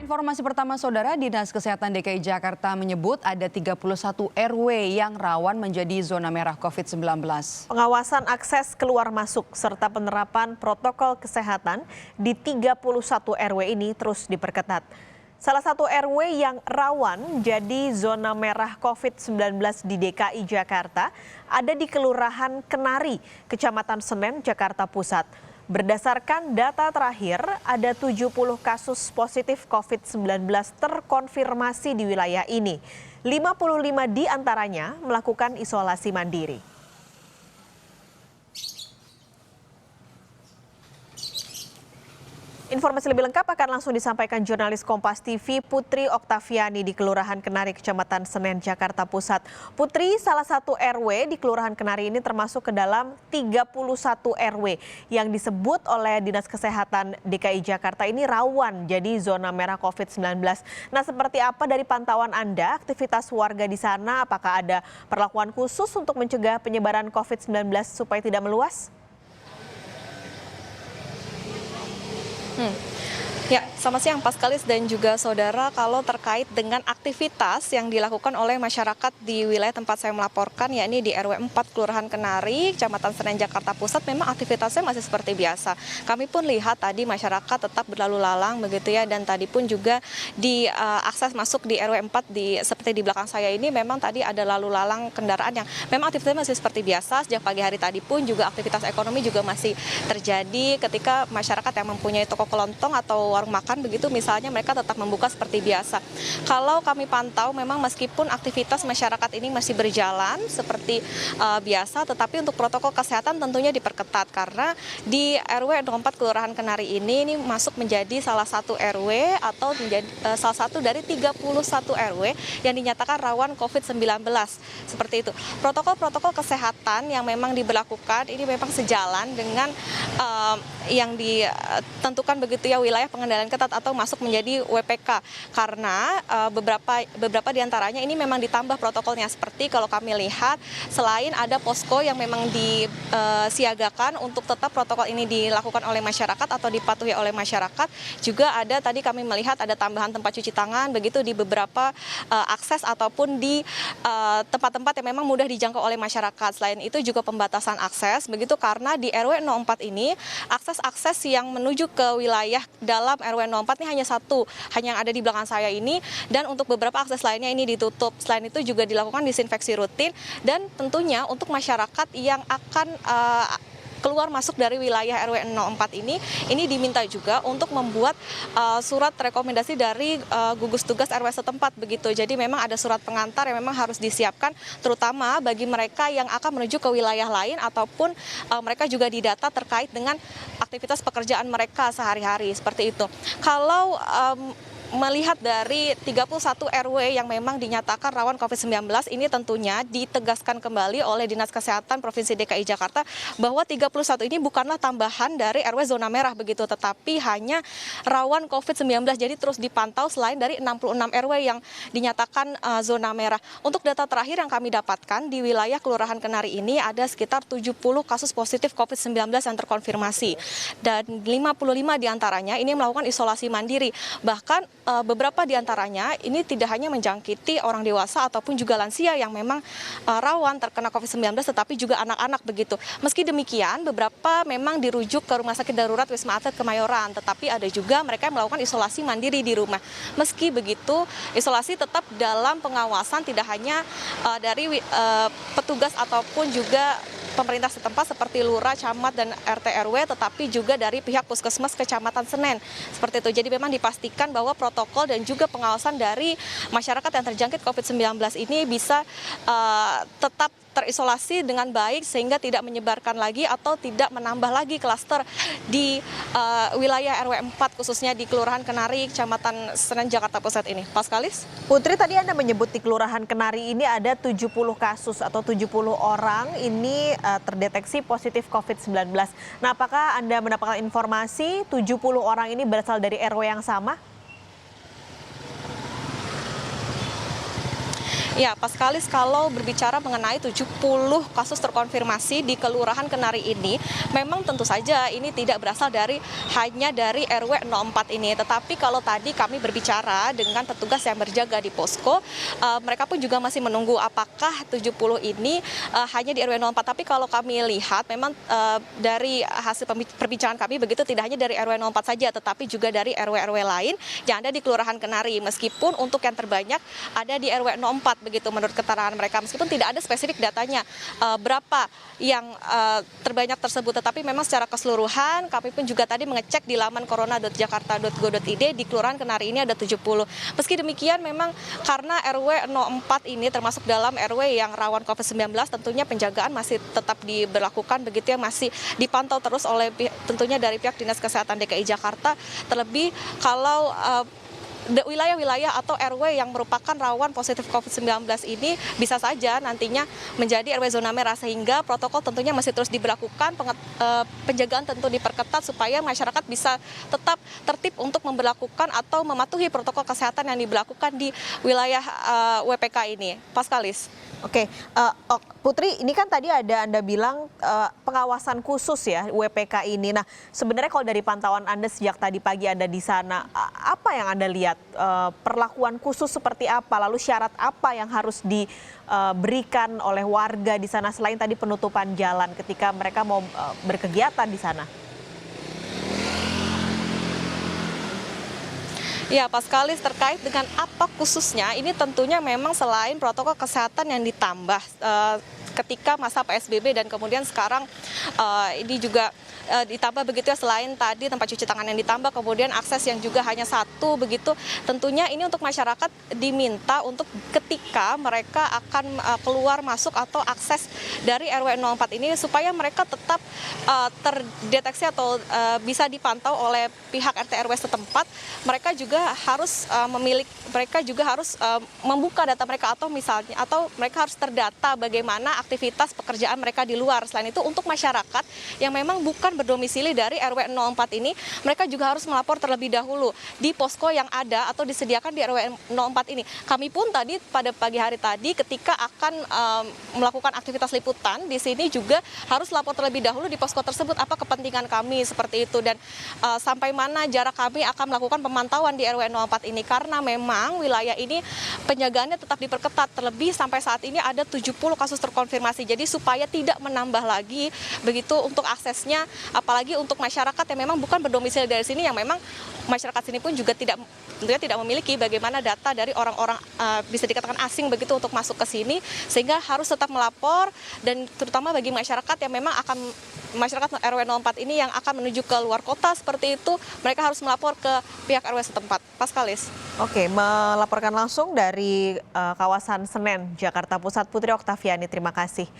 Informasi pertama saudara, Dinas Kesehatan DKI Jakarta menyebut ada 31 RW yang rawan menjadi zona merah COVID-19. Pengawasan akses keluar masuk serta penerapan protokol kesehatan di 31 RW ini terus diperketat. Salah satu RW yang rawan jadi zona merah COVID-19 di DKI Jakarta ada di Kelurahan Kenari, Kecamatan Senen, Jakarta Pusat. Berdasarkan data terakhir, ada 70 kasus positif COVID-19 terkonfirmasi di wilayah ini. 55 di antaranya melakukan isolasi mandiri. Informasi lebih lengkap akan langsung disampaikan jurnalis Kompas TV Putri Oktaviani di Kelurahan Kenari, Kecamatan Senen, Jakarta Pusat. Putri, salah satu RW di Kelurahan Kenari ini termasuk ke dalam 31 RW yang disebut oleh Dinas Kesehatan DKI Jakarta ini rawan jadi zona merah COVID-19. Nah, seperti apa dari pantauan Anda aktivitas warga di sana? Apakah ada perlakuan khusus untuk mencegah penyebaran COVID-19 supaya tidak meluas? Ya, selamat siang Paskalis dan juga saudara. Kalau terkait dengan aktivitas yang dilakukan oleh masyarakat di wilayah tempat saya melaporkan, yakni di RW 4 Kelurahan Kenari, Kecamatan Senen, Jakarta Pusat, memang aktivitasnya masih seperti biasa. Kami pun lihat tadi masyarakat tetap berlalu lalang begitu ya, dan tadi pun juga di akses masuk di RW 4 seperti di belakang saya ini memang tadi ada lalu lalang kendaraan yang memang aktivitasnya masih seperti biasa. Sejak pagi hari tadi pun juga aktivitas ekonomi juga masih terjadi ketika masyarakat yang mempunyai toko kelontong atau warung makan begitu misalnya mereka tetap membuka seperti biasa. Kalau kami pantau memang meskipun aktivitas masyarakat ini masih berjalan seperti biasa, tetapi untuk protokol kesehatan tentunya diperketat karena di RW 04 Kelurahan Kenari ini masuk menjadi salah satu RW atau menjadi salah satu dari 31 RW yang dinyatakan rawan COVID-19. Seperti itu. Protokol-protokol kesehatan yang memang diberlakukan ini memang sejalan dengan yang ditentukan begitu ya, wilayah pengendalian ketat atau masuk menjadi WPK, karena beberapa diantaranya ini memang ditambah protokolnya. Seperti kalau kami lihat, selain ada posko yang memang disiagakan untuk tetap protokol ini dilakukan oleh masyarakat atau dipatuhi oleh masyarakat, juga ada tadi kami melihat ada tambahan tempat cuci tangan begitu di beberapa akses ataupun di tempat-tempat yang memang mudah dijangkau oleh masyarakat. Selain itu juga pembatasan akses begitu, karena di RW 04 ini akses yang menuju ke wilayah dalam RW 04 ini hanya satu, hanya yang ada di belakang saya ini, dan untuk beberapa akses lainnya ini ditutup. Selain itu juga dilakukan disinfeksi rutin, dan tentunya untuk masyarakat yang akan keluar masuk dari wilayah RW 04 ini diminta juga untuk membuat surat rekomendasi dari gugus tugas RW setempat begitu. Jadi memang ada surat pengantar yang memang harus disiapkan terutama bagi mereka yang akan menuju ke wilayah lain ataupun mereka juga didata terkait dengan aktivitas pekerjaan mereka sehari-hari seperti itu. Kalau melihat dari 31 RW yang memang dinyatakan rawan COVID-19 ini tentunya ditegaskan kembali oleh Dinas Kesehatan Provinsi DKI Jakarta bahwa 31 ini bukanlah tambahan dari RW zona merah begitu, tetapi hanya rawan COVID-19. Jadi terus dipantau selain dari 66 RW yang dinyatakan zona merah. Untuk data terakhir yang kami dapatkan di wilayah Kelurahan Kenari ini ada sekitar 70 kasus positif COVID-19 yang terkonfirmasi. Dan 55 diantaranya ini melakukan isolasi mandiri. Bahkan beberapa diantaranya ini tidak hanya menjangkiti orang dewasa ataupun juga lansia yang memang rawan terkena COVID-19, tetapi juga anak-anak begitu. Meski demikian, beberapa memang dirujuk ke Rumah Sakit Darurat Wisma Atlet Kemayoran, tetapi ada juga mereka yang melakukan isolasi mandiri di rumah. Meski begitu, isolasi tetap dalam pengawasan tidak hanya dari petugas ataupun juga pemerintah setempat seperti lurah, camat, dan RT RW, tetapi juga dari pihak puskesmas Kecamatan Senen. Seperti itu. Jadi memang dipastikan bahwa protokol dan juga pengawasan dari masyarakat yang terjangkit COVID-19 ini bisa tetap terisolasi dengan baik sehingga tidak menyebarkan lagi atau tidak menambah lagi klaster di wilayah RW 4 khususnya di Kelurahan Kenari, Kecamatan Senen, Jakarta Pusat ini. Paskalis? Putri, tadi Anda menyebut di Kelurahan Kenari ini ada 70 kasus atau 70 orang ini terdeteksi positif COVID-19. Nah, apakah Anda mendapatkan informasi 70 orang ini berasal dari RW yang sama? Ya, Paskalis, kalau berbicara mengenai 70 kasus terkonfirmasi di Kelurahan Kenari ini, memang tentu saja ini tidak berasal hanya dari RW 04 ini. Tetapi kalau tadi kami berbicara dengan petugas yang berjaga di posko, mereka pun juga masih menunggu apakah 70 ini hanya di RW 04. Tapi kalau kami lihat, memang dari hasil perbincangan kami begitu, tidak hanya dari RW 04 saja, tetapi juga dari RW-RW lain yang ada di Kelurahan Kenari. Meskipun untuk yang terbanyak ada di RW 04 begitu menurut keterangan mereka, meskipun tidak ada spesifik datanya berapa yang terbanyak tersebut, tetapi memang secara keseluruhan kami pun juga tadi mengecek di laman corona.jakarta.go.id di Kelurahan Kenari ini ada 70. Meski demikian, memang karena RW 04 ini termasuk dalam RW yang rawan COVID-19, tentunya penjagaan masih tetap diberlakukan begitu ya, masih dipantau terus oleh tentunya dari pihak Dinas Kesehatan DKI Jakarta, terlebih kalau wilayah-wilayah atau RW yang merupakan rawan positif COVID-19 ini bisa saja nantinya menjadi RW zona merah, sehingga protokol tentunya masih terus diberlakukan, penjagaan tentu diperketat supaya masyarakat bisa tetap tertib untuk memberlakukan atau mematuhi protokol kesehatan yang diberlakukan di wilayah WPK ini. Paskalis. Oke, Putri, ini kan tadi Anda bilang pengawasan khusus ya WPK ini. Nah, sebenarnya kalau dari pantauan Anda sejak tadi pagi Anda di sana, apa yang Anda lihat? Perlakuan khusus seperti apa? Lalu syarat apa yang harus diberikan oleh warga di sana selain tadi penutupan jalan ketika mereka mau berkegiatan di sana? Ya, Paskalis, terkait dengan apa khususnya, ini tentunya memang selain protokol kesehatan yang ditambah ketika masa PSBB dan kemudian sekarang ini juga ditambah begitu ya, selain tadi tempat cuci tangan yang ditambah, kemudian akses yang juga hanya satu begitu. Tentunya ini untuk masyarakat diminta untuk ketika mereka akan keluar masuk atau akses dari RW 04 ini supaya mereka tetap terdeteksi atau bisa dipantau oleh pihak RT RW setempat. Mereka juga harus membuka data mereka atau mereka harus terdata bagaimana aktivitas pekerjaan mereka di luar. Selain itu untuk masyarakat yang memang bukan berdomisili dari RW 04 ini, mereka juga harus melapor terlebih dahulu di posko yang ada atau disediakan di RW 04 ini. Kami pun tadi pada pagi hari tadi ketika akan melakukan aktivitas liputan di sini juga harus lapor terlebih dahulu di posko tersebut apa kepentingan kami seperti itu, dan sampai mana jarak kami akan melakukan pemantauan di RW 04 ini, karena memang wilayah ini penjagaannya tetap diperketat, terlebih sampai saat ini ada 70 kasus terkonfirmasi. Jadi supaya tidak menambah lagi begitu untuk aksesnya, apalagi untuk masyarakat yang memang bukan berdomisili dari sini, yang memang masyarakat sini pun juga tentunya tidak memiliki bagaimana data dari orang-orang bisa dikatakan asing begitu untuk masuk ke sini, sehingga harus tetap melapor. Dan terutama bagi masyarakat yang memang masyarakat RW 04 ini yang akan menuju ke luar kota seperti itu, mereka harus melapor ke pihak RW setempat. Paskalis. Oke, melaporkan langsung dari kawasan Senen, Jakarta Pusat, Putri Oktaviani, terima kasih.